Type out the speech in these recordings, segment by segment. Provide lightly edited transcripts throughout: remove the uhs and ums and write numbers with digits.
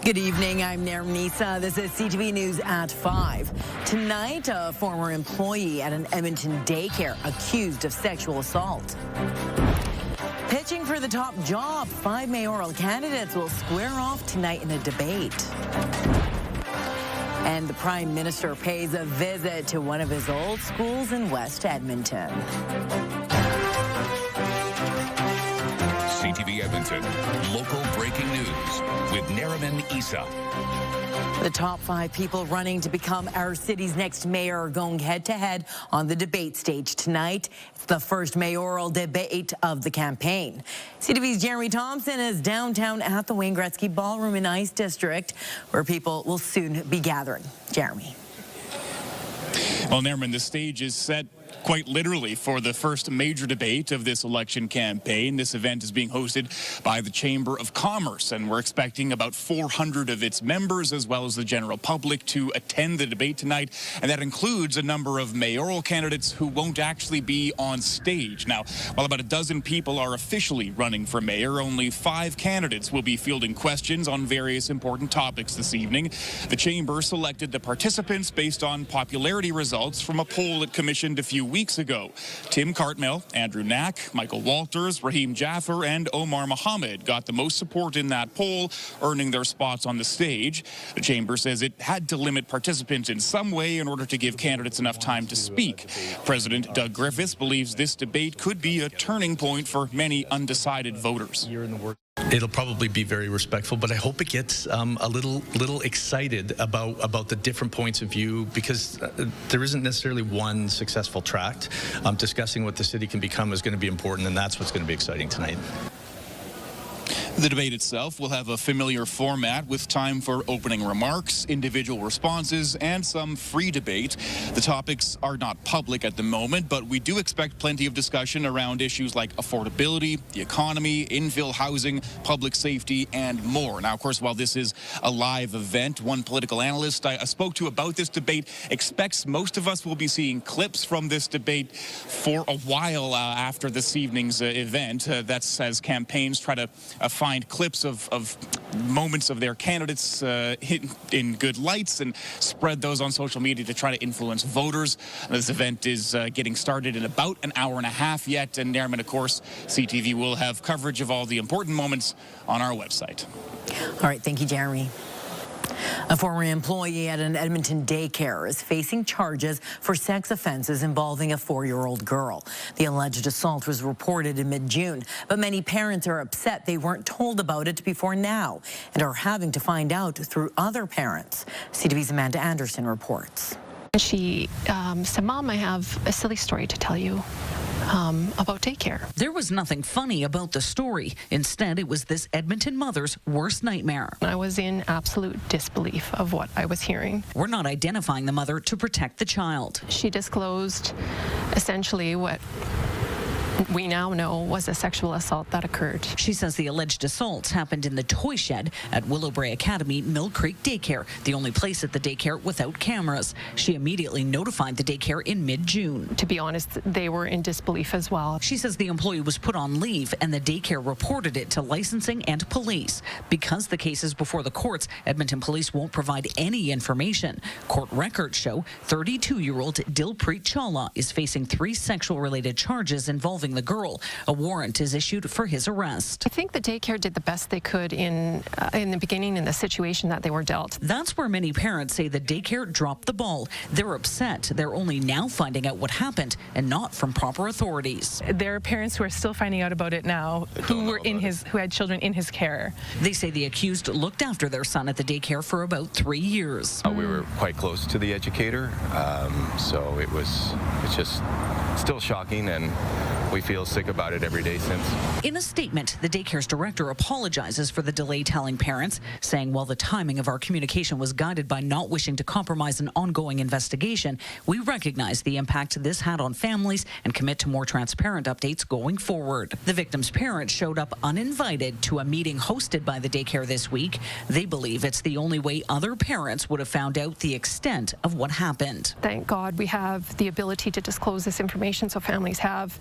Good evening, I'm Nisa. This is CTV News at 5. Tonight, a former employee at an Edmonton daycare accused of sexual assault. Pitching for the top job, 5 mayoral candidates will square off tonight in a debate. And the Prime Minister pays a visit to one of his old schools in West Edmonton. CTV Edmonton, local breaking news with Isa. The top 5 people running to become our city's next mayor are going head-to-head on the debate stage tonight. It's the first mayoral debate of the campaign. CTV's Jeremy Thompson is downtown at the Wayne Gretzky Ballroom in Ice District, where people will soon be gathering. Jeremy. Well, Nairman, the stage is set quite literally for the first major debate of this election campaign. This event is being hosted by the Chamber of Commerce, and we're expecting about 400 of its members, as well as the general public, to attend the debate tonight. And that includes a number of mayoral candidates who won't actually be on stage. Now, while about a dozen people are officially running for mayor, only 5 candidates will be fielding questions on various important topics this evening. The Chamber selected the participants based on popularity results from a poll it commissioned a few weeks ago. Tim Cartmell, Andrew Knack, Michael Walters, Raheem Jaffer, and Omar Mohammed got the most support in that poll, earning their spots on the stage. The Chamber says it had to limit participants in some way in order to give candidates enough time to speak. President Doug Griffiths believes this debate could be a turning point for many undecided voters. It'll probably be very respectful, but I hope it gets a little excited about the different points of view, because there isn't necessarily one successful tract. Discussing what the city can become is going to be important, and that's what's going to be exciting tonight. The debate itself will have a familiar format with time for opening remarks, individual responses, and some free debate. The topics are not public at the moment, but we do expect plenty of discussion around issues like affordability, the economy, infill housing, public safety, and more. Now, of course, while this is a live event, one political analyst I spoke to about this debate expects most of us will be seeing clips from this debate for a while after this evening's event. That's as campaigns try to find clips of moments of their candidates in good lights and spread those on social media to try to influence voters. This event is getting started in about an hour and a half yet, and Nairman, of course, CTV will have coverage of all the important moments on our website. All right, thank you, Jeremy. A former employee at an Edmonton daycare is facing charges for sex offenses involving a 4-year-old girl. The alleged assault was reported in mid-June, but many parents are upset they weren't told about it before now and are having to find out through other parents. CTV's Amanda Anderson reports. She said, "Mom, I have a silly story to tell you about daycare." There was nothing funny about the story. Instead, it was this Edmonton mother's worst nightmare. I was in absolute disbelief of what I was hearing. We're not identifying the mother to protect the child. She disclosed essentially what we now know was a sexual assault that occurred. She says the alleged assaults happened in the toy shed at Willowbrae Academy Mill Creek Daycare, the only place at the daycare without cameras. She immediately notified the daycare in mid-June. To be honest, they were in disbelief as well. She says the employee was put on leave and the daycare reported it to licensing and police. Because the case is before the courts, Edmonton police won't provide any information. Court records show 32-year-old Dilpreet Chawla is facing 3 sexual-related charges involving the girl. A warrant is issued for his arrest. I think the daycare did the best they could in the beginning in the situation that they were dealt. That's where many parents say the daycare dropped the ball. They're upset. They're only now finding out what happened and not from proper authorities. There are parents who are still finding out about it now who had children in his care. They say the accused looked after their son at the daycare for about 3 years. We were quite close to the educator, so it's just still shocking, and we feel sick about it every day since. In a statement, the daycare's director apologizes for the delay telling parents, saying while the timing of our communication was guided by not wishing to compromise an ongoing investigation, we recognize the impact this had on families and commit to more transparent updates going forward. The victim's parents showed up uninvited to a meeting hosted by the daycare this week. They believe it's the only way other parents would have found out the extent of what happened. Thank God we have the ability to disclose this information so families have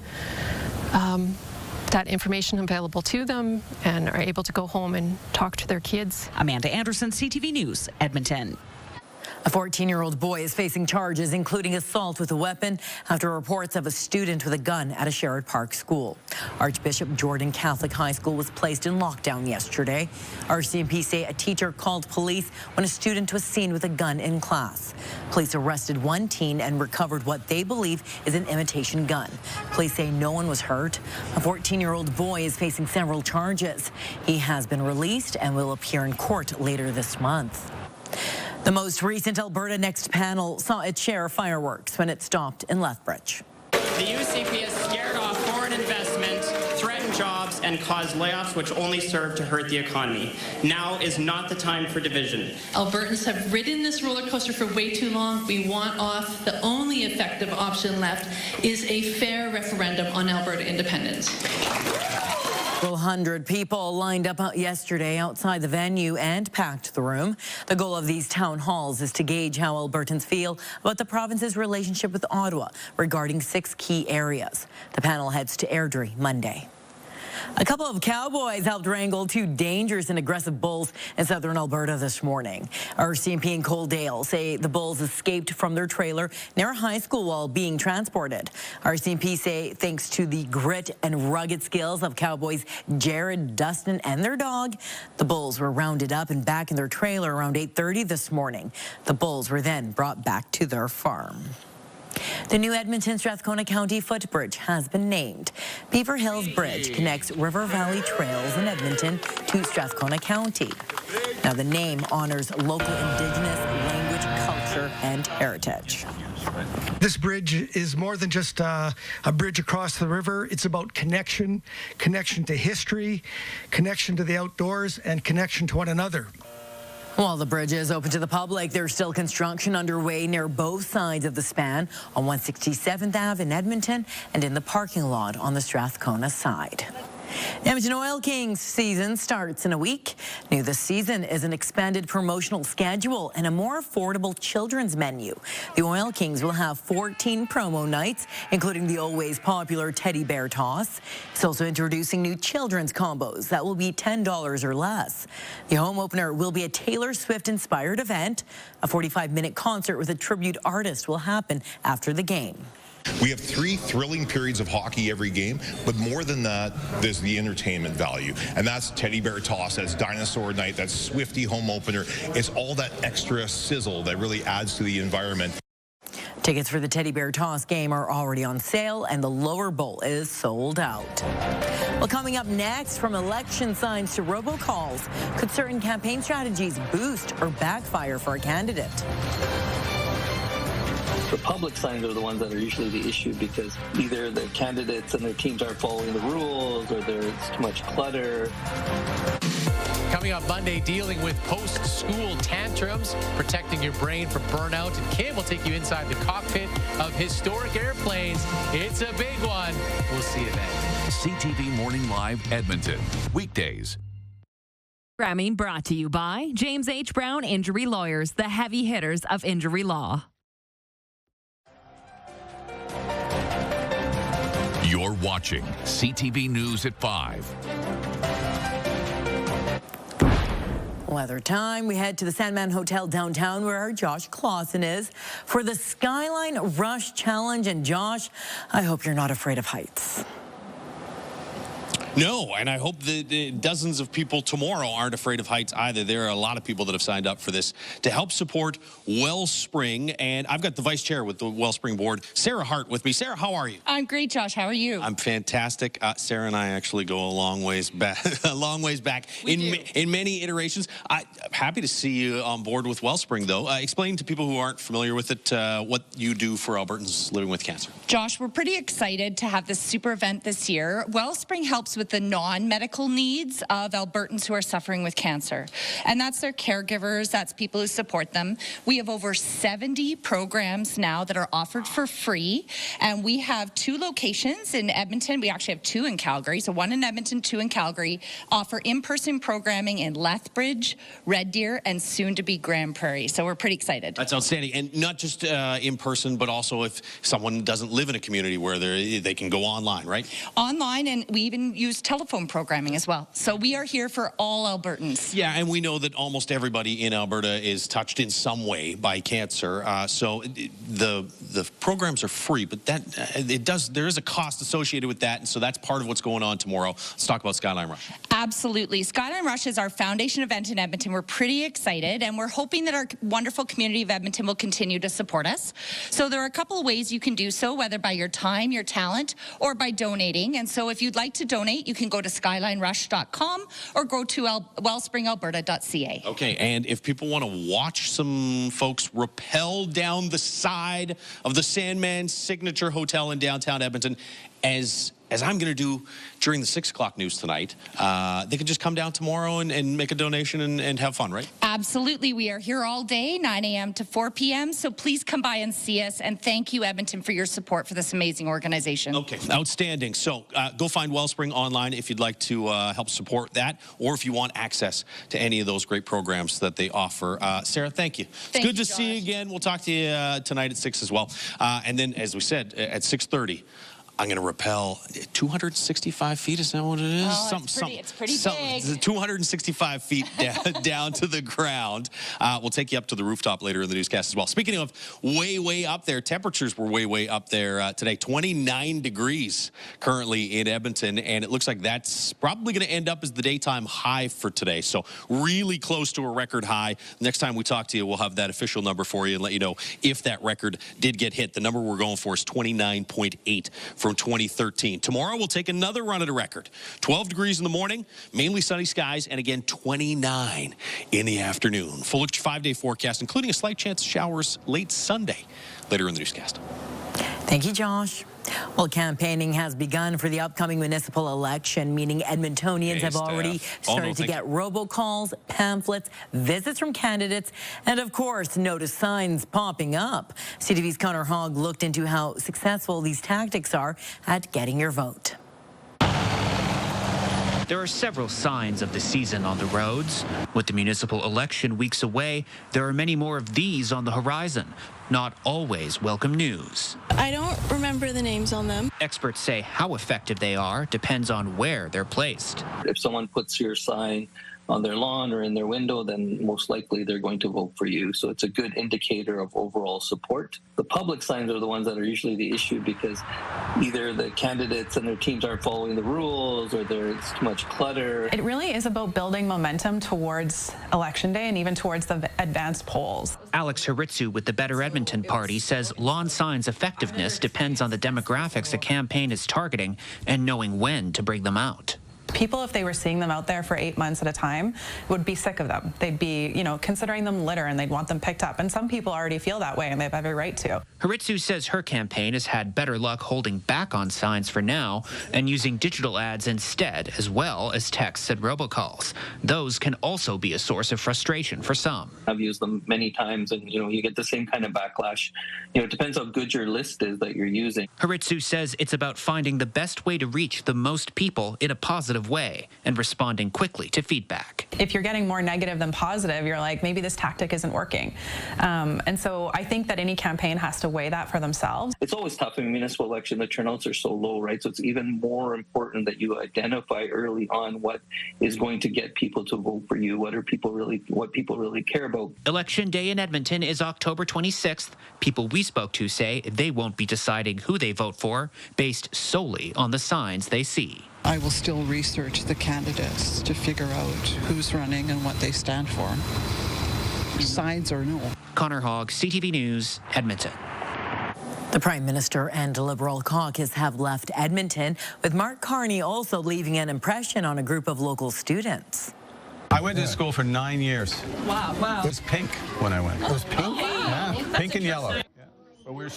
that information available to them and are able to go home and talk to their kids. Amanda Anderson, CTV News, Edmonton. A 14-year-old boy is facing charges, including assault with a weapon, after reports of a student with a gun at a Sherrod Park school. Archbishop Jordan Catholic High School was placed in lockdown yesterday. RCMP say a teacher called police when a student was seen with a gun in class. Police arrested one teen and recovered what they believe is an imitation gun. Police say no one was hurt. A 14-year-old boy is facing several charges. He has been released and will appear in court later this month. The most recent Alberta Next panel saw its share of fireworks when it stopped in Lethbridge. The UCP has scared off foreign investment, threatened jobs, and caused layoffs which only serve to hurt the economy. Now is not the time for division. Albertans have ridden this roller coaster for way too long. We want off. The only effective option left is a fair referendum on Alberta independence. 100 people lined up yesterday outside the venue and packed the room. The goal of these town halls is to gauge how Albertans feel about the province's relationship with Ottawa regarding 6 key areas. The panel heads to Airdrie Monday. A couple of cowboys helped wrangle 2 dangerous and aggressive bulls in southern Alberta this morning. RCMP and Coaldale say the bulls escaped from their trailer near a high school while being transported. RCMP say thanks to the grit and rugged skills of cowboys Jared, Dustin, and their dog, the bulls were rounded up and back in their trailer around 8:30 this morning. The bulls were then brought back to their farm. The new Edmonton-Strathcona County footbridge has been named. Beaver Hills Bridge connects River Valley Trails in Edmonton to Strathcona County. Now, the name honors local Indigenous language, culture, and heritage. This bridge is more than just a bridge across the river. It's about connection to history, connection to the outdoors, and connection to one another. While the bridge is open to the public, there's still construction underway near both sides of the span on 167th Ave in Edmonton and in the parking lot on the Strathcona side. Edmonton Oil Kings season starts in a week. New this season is an expanded promotional schedule and a more affordable children's menu. The Oil Kings will have 14 promo nights, including the always popular teddy bear toss. It's also introducing new children's combos that will be $10 or less. The home opener will be a Taylor Swift-inspired event. A 45-minute concert with a tribute artist will happen after the game. We have 3 thrilling periods of hockey every game, but more than that, there's the entertainment value. And that's Teddy Bear Toss, that's Dinosaur Night, that's Swifty Home Opener. It's all that extra sizzle that really adds to the environment. Tickets for the Teddy Bear Toss game are already on sale, and the lower bowl is sold out. Well, coming up next, from election signs to robocalls, could certain campaign strategies boost or backfire for a candidate? The public signs are the ones that are usually the issue because either the candidates and their teams aren't following the rules or there's too much clutter. Coming up Monday, dealing with post-school tantrums, protecting your brain from burnout. And Kim will take you inside the cockpit of historic airplanes. It's a big one. We'll see you then. CTV Morning Live Edmonton. Weekdays. Programming brought to you by James H. Brown Injury Lawyers, the heavy hitters of injury law. You're watching CTV News at 5. Weather time. We head to the Sandman Hotel downtown where our Josh Clausen is for the Skyline Rush Challenge. And Josh, I hope you're not afraid of heights. No, and I hope that dozens of people tomorrow aren't afraid of heights either. There are a lot of people that have signed up for this to help support Wellspring, and I've got the vice chair with the Wellspring board, Sarah Hart, with me. Sarah, how are you? I'm great, Josh. How are you? I'm fantastic. Sarah and I actually go a long ways back, in many iterations. I'm happy to see you on board with Wellspring, though. Explain to people who aren't familiar with it what you do for Albertans living with cancer. Josh, we're pretty excited to have this super event this year. Wellspring helps with the non-medical needs of Albertans who are suffering with cancer. And that's their caregivers, that's people who support them. We have over 70 programs now that are offered for free. And we have 2 locations in Edmonton. We actually have 2 in Calgary. So 1 in Edmonton, 2 in Calgary. Offer in-person programming in Lethbridge, Red Deer, and soon to be Grand Prairie. So we're pretty excited. That's outstanding. And not just in person, but also if someone doesn't live in a community where they can go online, right? Online, and we even use news telephone programming as well. So we are here for all Albertans. Yeah, and we know that almost everybody in Alberta is touched in some way by cancer. So the programs are free, but there is a cost associated with that, and so that's part of what's going on tomorrow. Let's talk about Skyline Rush. Absolutely. Skyline Rush is our foundation event in Edmonton. We're pretty excited, and we're hoping that our wonderful community of Edmonton will continue to support us. So there are a couple of ways you can do so, whether by your time, your talent, or by donating. And so if you'd like to donate, you can go to skylinerush.com or go to wellspringalberta.ca. Okay, and if people want to watch some folks rappel down the side of the Sandman Signature Hotel in downtown Edmonton, as I'm going to do during the 6 o'clock news tonight, they can just come down tomorrow and make a donation and have fun, right? Absolutely. We are here all day, 9 a.m. to 4 p.m. So please come by and see us. And thank you, Edmonton, for your support for this amazing organization. Okay, outstanding. So go find Wellspring online if you'd like to help support that, or if you want access to any of those great programs that they offer. Sarah, thank you. It's good to see you again. We'll talk to you tonight at 6 as well. And then, as we said, at 6:30, I'm going to rappel 265 feet. Is that what it is? Oh, it's pretty big. 265 feet down to the ground. We'll take you up to the rooftop later in the newscast as well. Speaking of way up there, temperatures were way up there today. 29 degrees currently in Edmonton, and it looks like that's probably going to end up as the daytime high for today. So really close to a record high. Next time we talk to you, we'll have that official number for you and let you know if that record did get hit. The number we're going for is 29.8. from 2013. Tomorrow, we'll take another run at a record. 12 degrees in the morning, mainly sunny skies, and again, 29 in the afternoon. Full 5-day forecast, including a slight chance of showers late Sunday, later in the newscast. Thank you, Josh. Well, campaigning has begun for the upcoming municipal election, meaning Edmontonians have already started to get robocalls, pamphlets, visits from candidates, and of course, notice signs popping up. CTV's Connor Hogg looked into how successful these tactics are at getting your vote. There are several signs of the season on the roads. With the municipal election weeks away, there are many more of these on the horizon. Not always welcome news. I don't remember the names on them. Experts say how effective they are depends on where they're placed. If someone puts your sign on their lawn or in their window, then most likely they're going to vote for you. So it's a good indicator of overall support. The public signs are the ones that are usually the issue because either the candidates and their teams aren't following the rules or there's too much clutter. It really is about building momentum towards Election Day and even towards the advanced polls. Alex Haritsu with the Better Edmonton Party says lawn signs' effectiveness depends on the demographics a campaign is targeting and knowing when to bring them out. People, if they were seeing them out there for 8 months at a time, would be sick of them. They'd be, considering them litter and they'd want them picked up. And some people already feel that way and they have every right to. Haritsu says her campaign has had better luck holding back on signs for now and using digital ads instead, as well as texts and robocalls. Those can also be a source of frustration for some. I've used them many times and, you get the same kind of backlash. It depends how good your list is that you're using. Haritsu says it's about finding the best way to reach the most people in a positive way and responding quickly to feedback. If you're getting more negative than positive, you're like, maybe this tactic isn't working. And so I think that any campaign has to weigh that for themselves. It's always tough in a municipal election. The turnouts are so low, right? So it's even more important that you identify early on what is going to get people to vote for you. What people really care about. Election Day in Edmonton is October 26th. People we spoke to say they won't be deciding who they vote for based solely on the signs they see. I will still research the candidates to figure out who's running and what they stand for. Sides or no. Connor Hogg, CTV News, Edmonton. The Prime Minister and Liberal caucus have left Edmonton, with Mark Carney also leaving an impression on a group of local students. I went to school for 9 years. Wow. It was pink when I went. It was pink? Yeah, pink and yellow.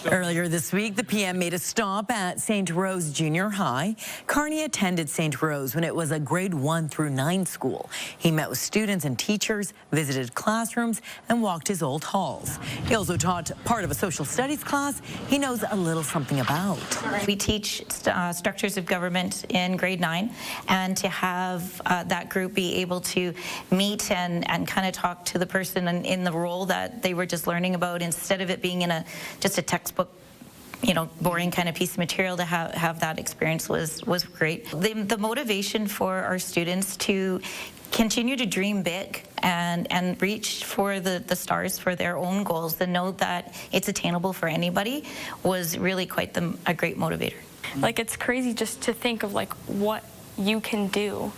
Earlier this week, the PM made a stop at St. Rose Junior High. Carney attended St. Rose when it was a grade 1 through 9 school. He met with students and teachers, visited classrooms, and walked his old halls. He also taught part of a social studies class he knows a little something about. We teach structures of government in grade 9, and to have that group be able to meet and kind of talk to the person in the role that they were just learning about, instead of it being in just a textbook boring kind of piece of material to have that experience was great. The motivation for our students to continue to dream big and reach for the stars for their own goals and know that it's attainable for anybody was really quite a great motivator. Like, it's crazy just to think of like what you can do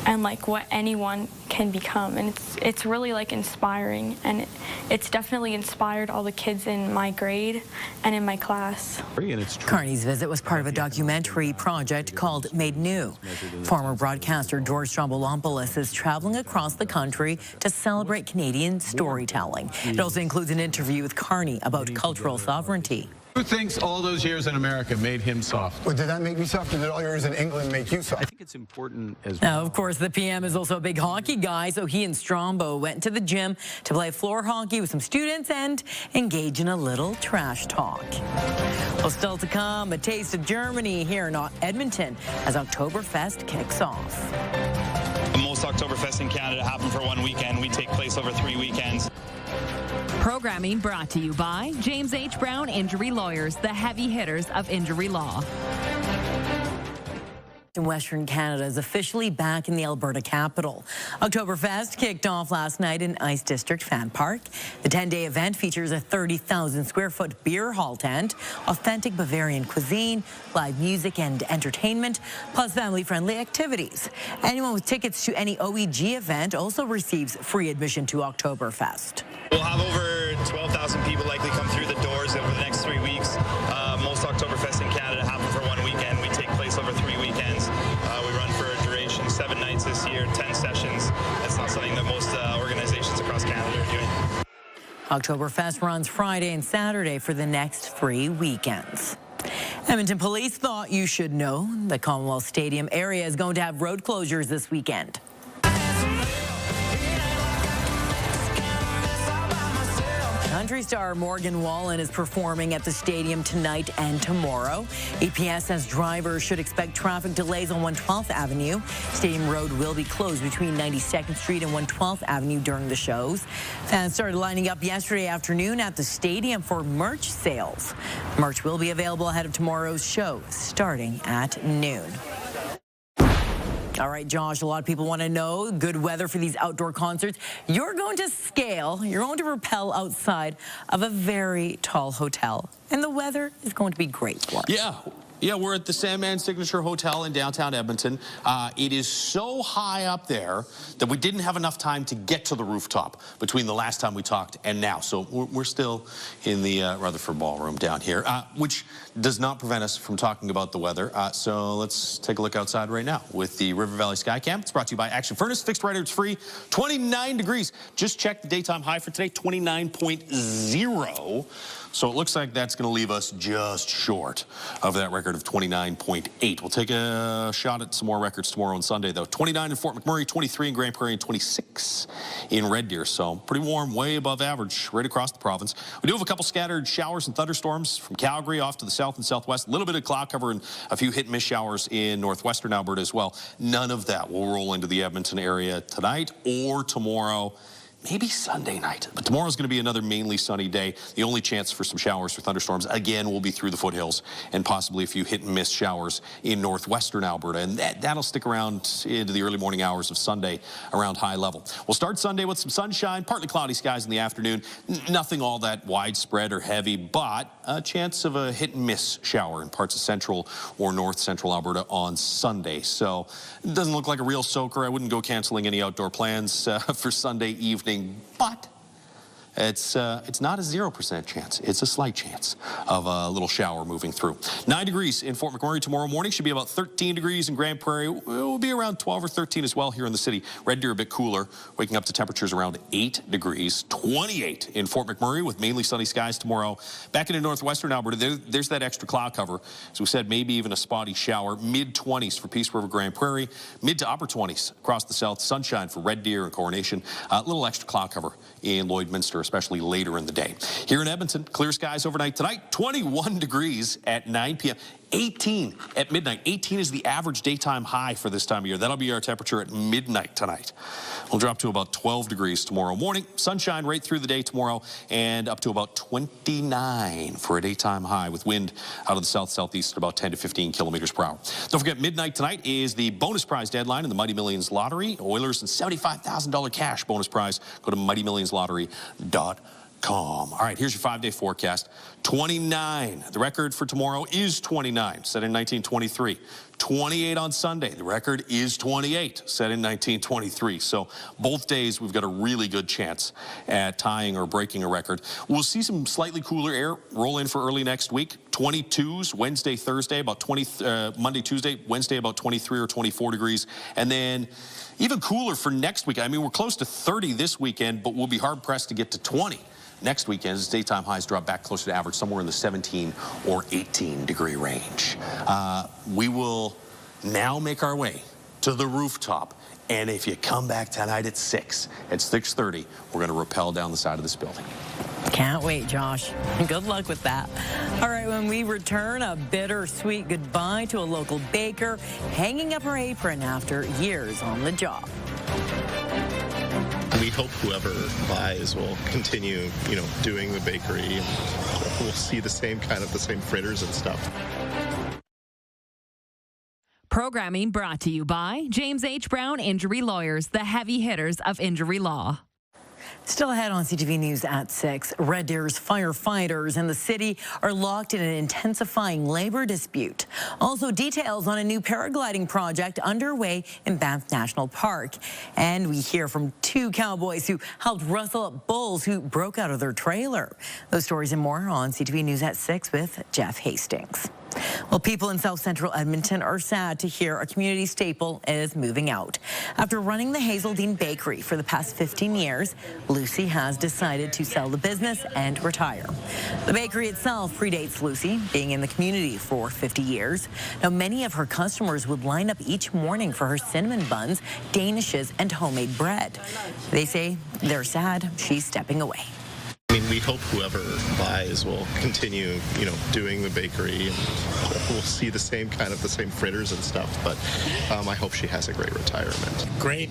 and like what anyone can become, and it's really like inspiring, and it's definitely inspired all the kids in my grade and in my class. Carney's visit was part of a documentary project called Made New. Former broadcaster George Strombolompoulos is traveling across the country to celebrate Canadian storytelling. It also includes an interview with Carney about cultural sovereignty. Who thinks all those years in America made him soft? Well, did that make me soft, or did all years in England make you soft? I think it's important as well. Now, of course, the PM is also a big hockey guy, so he and Strombo went to the gym to play floor hockey with some students and engage in a little trash talk. Well, still to come, a taste of Germany here in Edmonton as Oktoberfest kicks off. Most Oktoberfest in Canada happen for one weekend. We take place over 3 weekends. Programming brought to you by James H. Brown Injury Lawyers, the heavy hitters of injury law. Western Canada is officially back in the Alberta capital. Oktoberfest kicked off last night in Ice District Fan Park. The 10-day event features a 30,000-square-foot beer hall tent, authentic Bavarian cuisine, live music and entertainment, plus family-friendly activities. Anyone with tickets to any OEG event also receives free admission to Oktoberfest. We'll have over 12,000 people likely come through the doors over the next 3 weeks. Most Oktoberfest in Canada happen for one weekend. We take place over 3 weekends. We run for a duration, 7 nights this year, 10 sessions. That's not something that most organizations across Canada are doing. Oktoberfest runs Friday and Saturday for the next 3 weekends. Edmonton Police thought you should know the Commonwealth Stadium area is going to have road closures this weekend. Country star Morgan Wallen is performing at the stadium tonight and tomorrow. EPS says drivers should expect traffic delays on 112th Avenue. Stadium Road will be closed between 92nd Street and 112th Avenue during the shows. Fans started lining up yesterday afternoon at the stadium for merch sales. Merch will be available ahead of tomorrow's show, starting at noon. All right, Josh, a lot of people want to know good weather for these outdoor concerts. You're going to scale, you're going to rappel outside of a very tall hotel, and the weather is going to be great for us. Yeah, we're at the Sandman Signature Hotel in downtown Edmonton. It is so high up there that we didn't have enough time to get to the rooftop between the last time we talked and now. So we're still in the Rutherford Ballroom down here, which does not prevent us from talking about the weather. So let's take a look outside right now with the River Valley Skycam. It's brought to you by Action Furnace. Fixed rider, it's free. 29 degrees. Just check the daytime high for today, 29.0. So it looks like that's going to leave us just short of that record of 29.8. We'll take a shot at some more records tomorrow and Sunday, though. 29 in Fort McMurray, 23 in Grand Prairie, and 26 in Red Deer. So pretty warm, way above average right across the province. We do have a couple scattered showers and thunderstorms from Calgary off to the south and southwest. A little bit of cloud cover and a few hit-and-miss showers in northwestern Alberta as well. None of that will roll into the Edmonton area tonight or tomorrow. Maybe Sunday night, but tomorrow's going to be another mainly sunny day. The only chance for some showers or thunderstorms, again, will be through the foothills and possibly a few hit-and-miss showers in northwestern Alberta, and that'll stick around into the early morning hours of Sunday around high level. We'll start Sunday with some sunshine, partly cloudy skies in the afternoon. Nothing all that widespread or heavy, but a chance of a hit-and-miss shower in parts of central or north central Alberta on Sunday. So it doesn't look like a real soaker. I wouldn't go canceling any outdoor plans for Sunday evening. But it's not a 0% chance. It's a slight chance of a little shower moving through. 9 degrees in Fort McMurray tomorrow morning. Should be about 13 degrees in Grand Prairie. It will be around 12 or 13 as well here in the city. Red Deer a bit cooler, waking up to temperatures around 8 degrees. 28 in Fort McMurray with mainly sunny skies tomorrow. Back into northwestern Alberta, there's that extra cloud cover. As we said, maybe even a spotty shower. Mid-20s for Peace River, Grand Prairie. Mid to upper 20s across the south. Sunshine for Red Deer and Coronation. A little extra cloud cover in Lloydminster, especially later in the day. Here in Edmonton, clear skies overnight tonight, 21 degrees at 9 p.m. 18 at midnight. 18 is the average daytime high for this time of year. That'll be our temperature at midnight tonight. We'll drop to about 12 degrees tomorrow morning. Sunshine right through the day tomorrow and up to about 29 for a daytime high with wind out of the south-southeast at about 10 to 15 kilometers per hour. Don't forget, midnight tonight is the bonus prize deadline in the Mighty Millions Lottery. Oilers and $75,000 cash bonus prize. Go to mightymillionslottery.com. All right, here's your 5-day forecast. 29. The record for tomorrow is 29, set in 1923. 28 on Sunday. The record is 28, set in 1923. So both days we've got a really good chance at tying or breaking a record. We'll see some slightly cooler air roll in for early next week. 22s Wednesday, Thursday, about 20, Monday, Tuesday, Wednesday, about 23 or 24 degrees. And then even cooler for next week. I mean, we're close to 30 this weekend, but we'll be hard pressed to get to 20. Next weekend, as daytime highs drop back closer to average, somewhere in the 17 or 18 degree range. We will now make our way to the rooftop. And if you come back tonight at 6:30, we're going to rappel down the side of this building. Can't wait, Josh. Good luck with that. All right, when we return, a bittersweet goodbye to a local baker hanging up her apron after years on the job. We hope whoever buys will continue, doing the bakery, and we'll see the same fritters and stuff. Programming brought to you by James H. Brown Injury Lawyers, the heavy hitters of injury law. Still ahead on CTV News at 6, Red Deer's firefighters in the city are locked in an intensifying labor dispute. Also, details on a new paragliding project underway in Banff National Park. And we hear from 2 cowboys who helped rustle up bulls who broke out of their trailer. Those stories and more on CTV News at 6 with Jeff Hastings. Well, people in South Central Edmonton are sad to hear a community staple is moving out. After running the Hazeldean Bakery for the past 15 years, Lucy has decided to sell the business and retire. The bakery itself predates Lucy, being in the community for 50 years. Now, many of her customers would line up each morning for her cinnamon buns, danishes, and homemade bread. They say they're sad she's stepping away. I mean, we hope whoever buys will continue, doing the bakery, and we'll see the same fritters and stuff. But I hope she has a great retirement. Great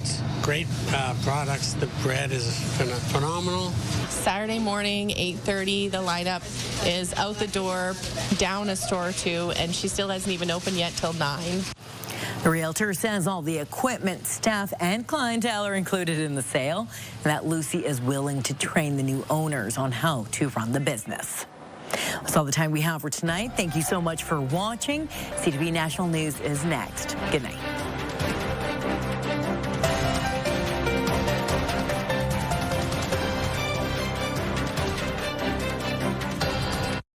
products. The bread is phenomenal. Saturday morning, 8:30. The lineup is out the door, down a store or two, and she still hasn't even opened yet till 9. The realtor says all the equipment, staff, and clientele are included in the sale, and that Lucy is willing to train the new owners on how to run the business. That's all the time we have for tonight. Thank you so much for watching. CTV National News is next. Good night.